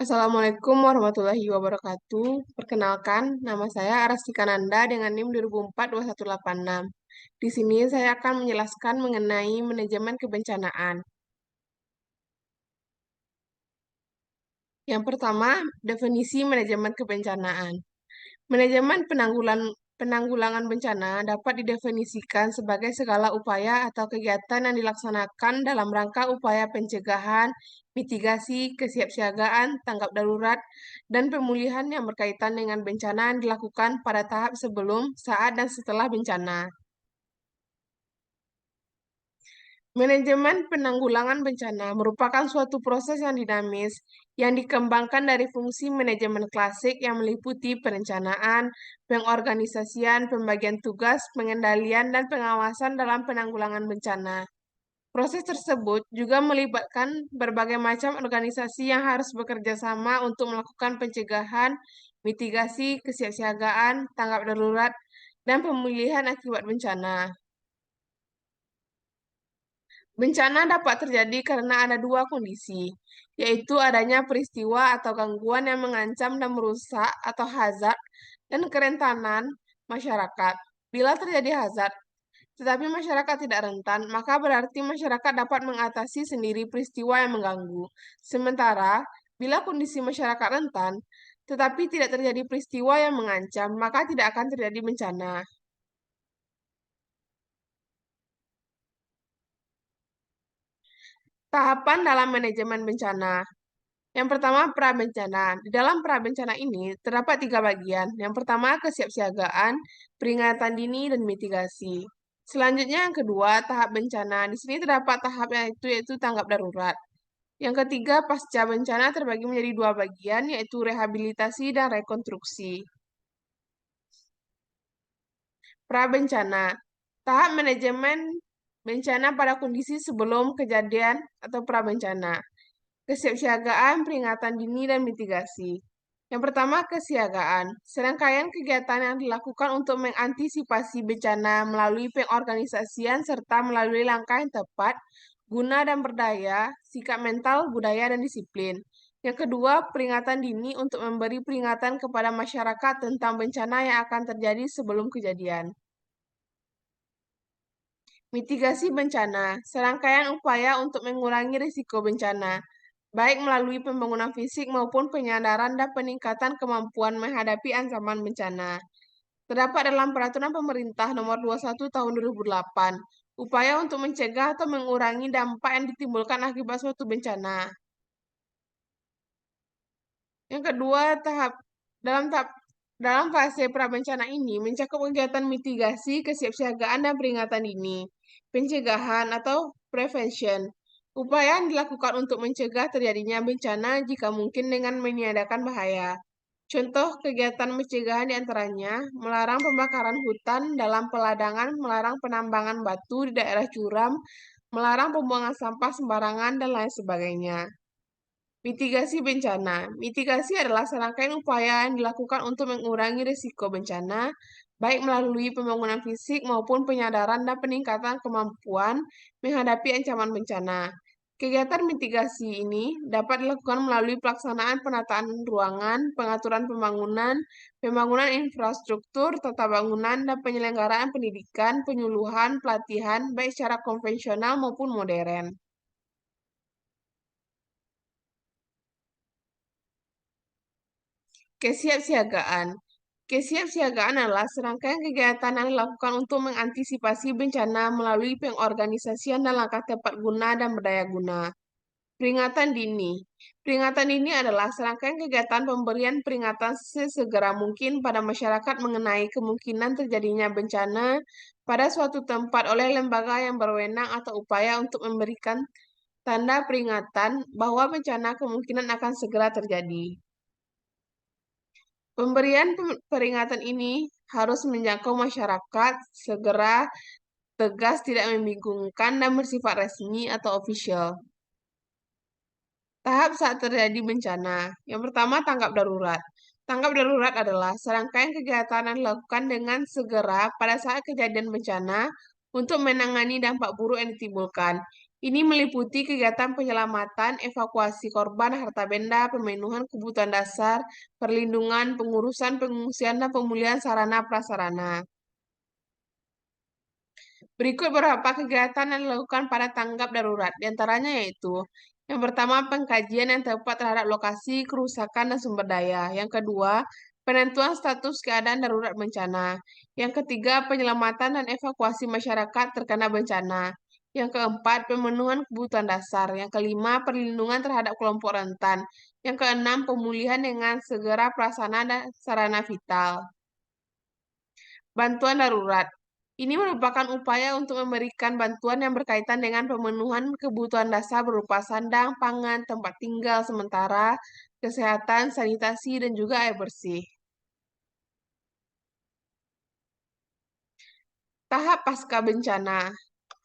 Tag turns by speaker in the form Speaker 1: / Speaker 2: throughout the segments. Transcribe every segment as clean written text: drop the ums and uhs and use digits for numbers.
Speaker 1: Assalamualaikum warahmatullahi wabarakatuh. Perkenalkan, nama saya Arastika Nanda dengan NIM 2004-2186. Di sini saya akan menjelaskan mengenai manajemen kebencanaan. Yang pertama, definisi manajemen kebencanaan. Manajemen penanggulangan bencana dapat didefinisikan sebagai segala upaya atau kegiatan yang dilaksanakan dalam rangka upaya pencegahan, mitigasi, kesiapsiagaan, tanggap darurat, dan pemulihan yang berkaitan dengan bencana yang dilakukan pada tahap sebelum, saat, dan setelah bencana. Manajemen penanggulangan bencana merupakan suatu proses yang dinamis yang dikembangkan dari fungsi manajemen klasik yang meliputi perencanaan, pengorganisasian, pembagian tugas, pengendalian, dan pengawasan dalam penanggulangan bencana. Proses tersebut juga melibatkan berbagai macam organisasi yang harus bekerja sama untuk melakukan pencegahan, mitigasi, kesiapsiagaan, tanggap darurat, dan pemulihan akibat bencana. Bencana dapat terjadi karena ada dua kondisi, yaitu adanya peristiwa atau gangguan yang mengancam dan merusak atau hazard dan kerentanan masyarakat. Bila terjadi hazard, tetapi masyarakat tidak rentan, maka berarti masyarakat dapat mengatasi sendiri peristiwa yang mengganggu. Sementara, bila kondisi masyarakat rentan, tetapi tidak terjadi peristiwa yang mengancam, maka tidak akan terjadi bencana. Tahapan dalam manajemen bencana. Yang pertama, prabencana. Di dalam prabencana ini terdapat tiga bagian. Yang pertama, kesiapsiagaan, peringatan dini, dan mitigasi. Selanjutnya, yang kedua, tahap bencana. Di sini terdapat tahap yaitu tanggap darurat. Yang ketiga, pasca bencana terbagi menjadi dua bagian, yaitu rehabilitasi dan rekonstruksi. Prabencana. Tahap manajemen bencana pada kondisi sebelum kejadian atau prabencana. Kesiapsiagaan, peringatan dini, dan mitigasi. Yang pertama, kesiagaan. Serangkaian kegiatan yang dilakukan untuk mengantisipasi bencana melalui pengorganisasian serta melalui langkah yang tepat, guna dan berdaya, sikap mental, budaya, dan disiplin. Yang kedua, peringatan dini untuk memberi peringatan kepada masyarakat tentang bencana yang akan terjadi sebelum kejadian. Mitigasi bencana, serangkaian upaya untuk mengurangi risiko bencana, baik melalui pembangunan fisik maupun penyadaran dan peningkatan kemampuan menghadapi ancaman bencana. Terdapat dalam Peraturan Pemerintah Nomor 21 Tahun 2008, upaya untuk mencegah atau mengurangi dampak yang ditimbulkan akibat suatu bencana. Yang kedua, dalam fase prabencana ini mencakup kegiatan mitigasi, kesiapsiagaan, dan peringatan dini, pencegahan atau prevention. Upaya yang dilakukan untuk mencegah terjadinya bencana jika mungkin dengan meniadakan bahaya. Contoh kegiatan pencegahan diantaranya melarang pembakaran hutan dalam peladangan, melarang penambangan batu di daerah curam, melarang pembuangan sampah sembarangan, dan lain sebagainya. Mitigasi bencana. Mitigasi adalah serangkaian upaya yang dilakukan untuk mengurangi risiko bencana, baik melalui pembangunan fisik maupun penyadaran dan peningkatan kemampuan menghadapi ancaman bencana. Kegiatan mitigasi ini dapat dilakukan melalui pelaksanaan penataan ruangan, pengaturan pembangunan, pembangunan infrastruktur, tata bangunan, dan penyelenggaraan pendidikan, penyuluhan, pelatihan, baik secara konvensional maupun modern. Kesiapsiagaan. Kesiapsiagaan adalah serangkaian kegiatan yang dilakukan untuk mengantisipasi bencana melalui pengorganisasian dan langkah tepat guna dan berdaya guna. Peringatan dini. Peringatan dini adalah serangkaian kegiatan pemberian peringatan sesegera mungkin pada masyarakat mengenai kemungkinan terjadinya bencana pada suatu tempat oleh lembaga yang berwenang atau upaya untuk memberikan tanda peringatan bahwa bencana kemungkinan akan segera terjadi. Pemberian peringatan ini harus menjangkau masyarakat, segera, tegas, tidak membingungkan, dan bersifat resmi atau official. Tahap saat terjadi bencana. Yang pertama, tanggap darurat. Tanggap darurat adalah serangkaian kegiatan yang dilakukan dengan segera pada saat kejadian bencana untuk menangani dampak buruk yang ditimbulkan. Ini meliputi kegiatan penyelamatan, evakuasi korban, harta benda, pemenuhan kebutuhan dasar, perlindungan, pengurusan pengungsian, dan pemulihan sarana prasarana. Berikut beberapa kegiatan yang dilakukan pada tanggap darurat, di antaranya yaitu yang pertama, pengkajian yang tepat terhadap lokasi, kerusakan, dan sumber daya. Yang kedua, penentuan status keadaan darurat bencana. Yang ketiga, penyelamatan dan evakuasi masyarakat terkena bencana. Yang keempat, pemenuhan kebutuhan dasar. Yang kelima, perlindungan terhadap kelompok rentan. Yang keenam, pemulihan dengan segera prasarana dan sarana vital. Bantuan darurat. Ini merupakan upaya untuk memberikan bantuan yang berkaitan dengan pemenuhan kebutuhan dasar berupa sandang, pangan, tempat tinggal sementara, kesehatan, sanitasi, dan juga air bersih. Tahap pasca bencana.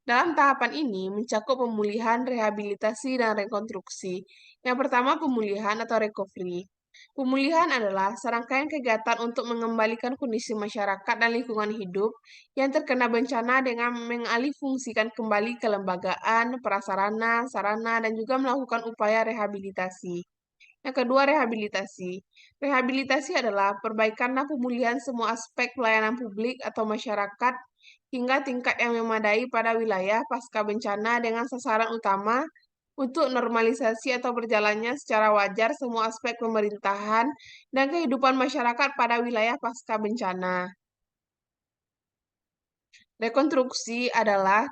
Speaker 1: Dalam tahapan ini mencakup pemulihan, rehabilitasi, dan rekonstruksi. Yang pertama, pemulihan atau recovery. Pemulihan adalah serangkaian kegiatan untuk mengembalikan kondisi masyarakat dan lingkungan hidup yang terkena bencana dengan mengalihfungsikan kembali kelembagaan, prasarana, sarana, dan juga melakukan upaya rehabilitasi. Yang kedua, rehabilitasi. Rehabilitasi adalah perbaikan dan pemulihan semua aspek pelayanan publik atau masyarakat hingga tingkat yang memadai pada wilayah pasca bencana dengan sasaran utama untuk normalisasi atau berjalannya secara wajar semua aspek pemerintahan dan kehidupan masyarakat pada wilayah pasca bencana. Rekonstruksi adalah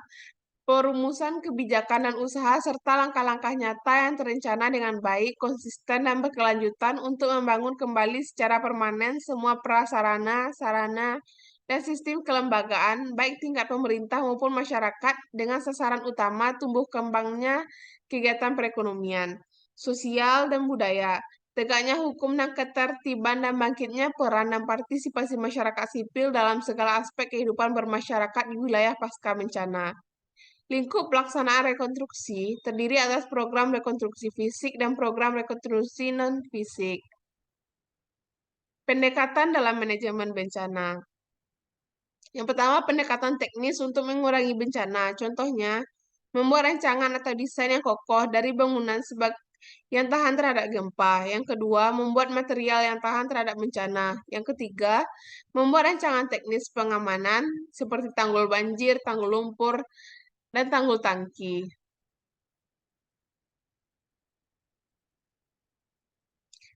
Speaker 1: perumusan kebijakan dan usaha serta langkah-langkah nyata yang terencana dengan baik, konsisten, dan berkelanjutan untuk membangun kembali secara permanen semua prasarana, sarana, dan sistem kelembagaan, baik tingkat pemerintah maupun masyarakat, dengan sasaran utama tumbuh kembangnya kegiatan perekonomian, sosial, dan budaya, tegaknya hukum dan ketertiban, dan bangkitnya peran dan partisipasi masyarakat sipil dalam segala aspek kehidupan bermasyarakat di wilayah pasca bencana. Lingkup pelaksanaan rekonstruksi terdiri atas program rekonstruksi fisik dan program rekonstruksi non-fisik. Pendekatan dalam manajemen bencana. Yang pertama, pendekatan teknis untuk mengurangi bencana. Contohnya, membuat rancangan atau desain yang kokoh dari bangunan yang tahan terhadap gempa. Yang kedua, membuat material yang tahan terhadap bencana. Yang ketiga, membuat rancangan teknis pengamanan seperti tanggul banjir, tanggul lumpur, dan tanggul tangki.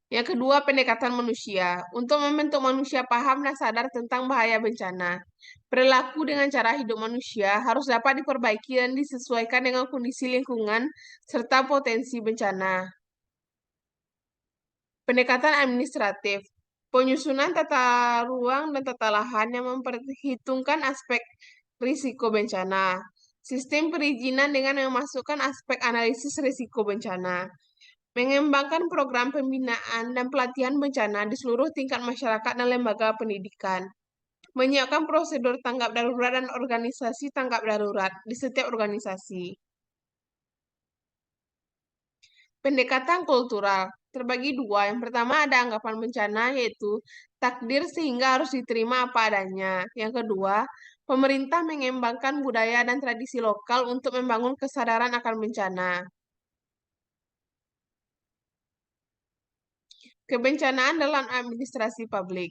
Speaker 1: Yang kedua, pendekatan manusia. Untuk membentuk manusia paham dan sadar tentang bahaya bencana. Perilaku dengan cara hidup manusia harus dapat diperbaiki dan disesuaikan dengan kondisi lingkungan serta potensi bencana. Pendekatan administratif. Penyusunan tata ruang dan tata lahan yang memperhitungkan aspek risiko bencana. Sistem perizinan dengan memasukkan aspek analisis risiko bencana. Mengembangkan program pembinaan dan pelatihan bencana di seluruh tingkat masyarakat dan lembaga pendidikan. Menyiapkan prosedur tanggap darurat dan organisasi tanggap darurat di setiap organisasi. Pendekatan kultural terbagi dua. Yang pertama ada anggapan bencana, yaitu takdir sehingga harus diterima apa adanya. Yang kedua, pemerintah mengembangkan budaya dan tradisi lokal untuk membangun kesadaran akan bencana. Kebencanaan dalam administrasi publik.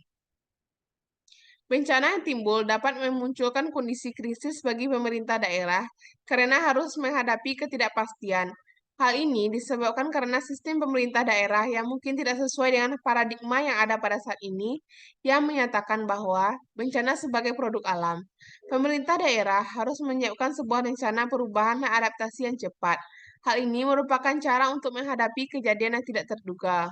Speaker 1: Bencana yang timbul dapat memunculkan kondisi krisis bagi pemerintah daerah karena harus menghadapi ketidakpastian. Hal ini disebabkan karena sistem pemerintah daerah yang mungkin tidak sesuai dengan paradigma yang ada pada saat ini, yang menyatakan bahwa bencana sebagai produk alam. Pemerintah daerah harus menyiapkan sebuah rencana perubahan dan adaptasi yang cepat. Hal ini merupakan cara untuk menghadapi kejadian yang tidak terduga.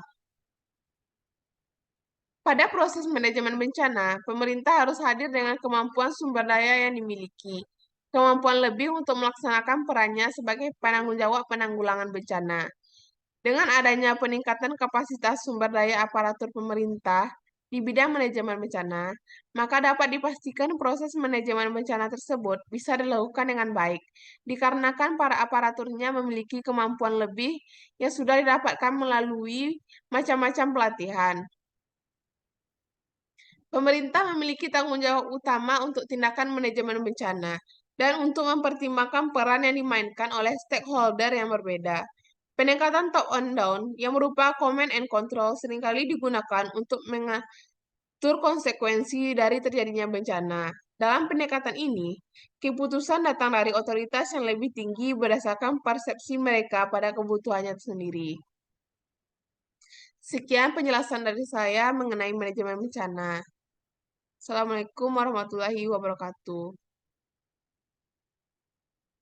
Speaker 1: Pada proses manajemen bencana, pemerintah harus hadir dengan kemampuan sumber daya yang dimiliki, kemampuan lebih untuk melaksanakan perannya sebagai penanggung jawab penanggulangan bencana. Dengan adanya peningkatan kapasitas sumber daya aparatur pemerintah di bidang manajemen bencana, maka dapat dipastikan proses manajemen bencana tersebut bisa dilakukan dengan baik, dikarenakan para aparaturnya memiliki kemampuan lebih yang sudah didapatkan melalui macam-macam pelatihan. Pemerintah memiliki tanggung jawab utama untuk tindakan manajemen bencana. dan untuk mempertimbangkan peran yang dimainkan oleh stakeholder yang berbeda. Pendekatan top-down yang merupakan command and control seringkali digunakan untuk mengatur konsekuensi dari terjadinya bencana. Dalam pendekatan ini, keputusan datang dari otoritas yang lebih tinggi berdasarkan persepsi mereka pada kebutuhannya sendiri. Sekian penjelasan dari saya mengenai manajemen bencana. Assalamualaikum warahmatullahi wabarakatuh.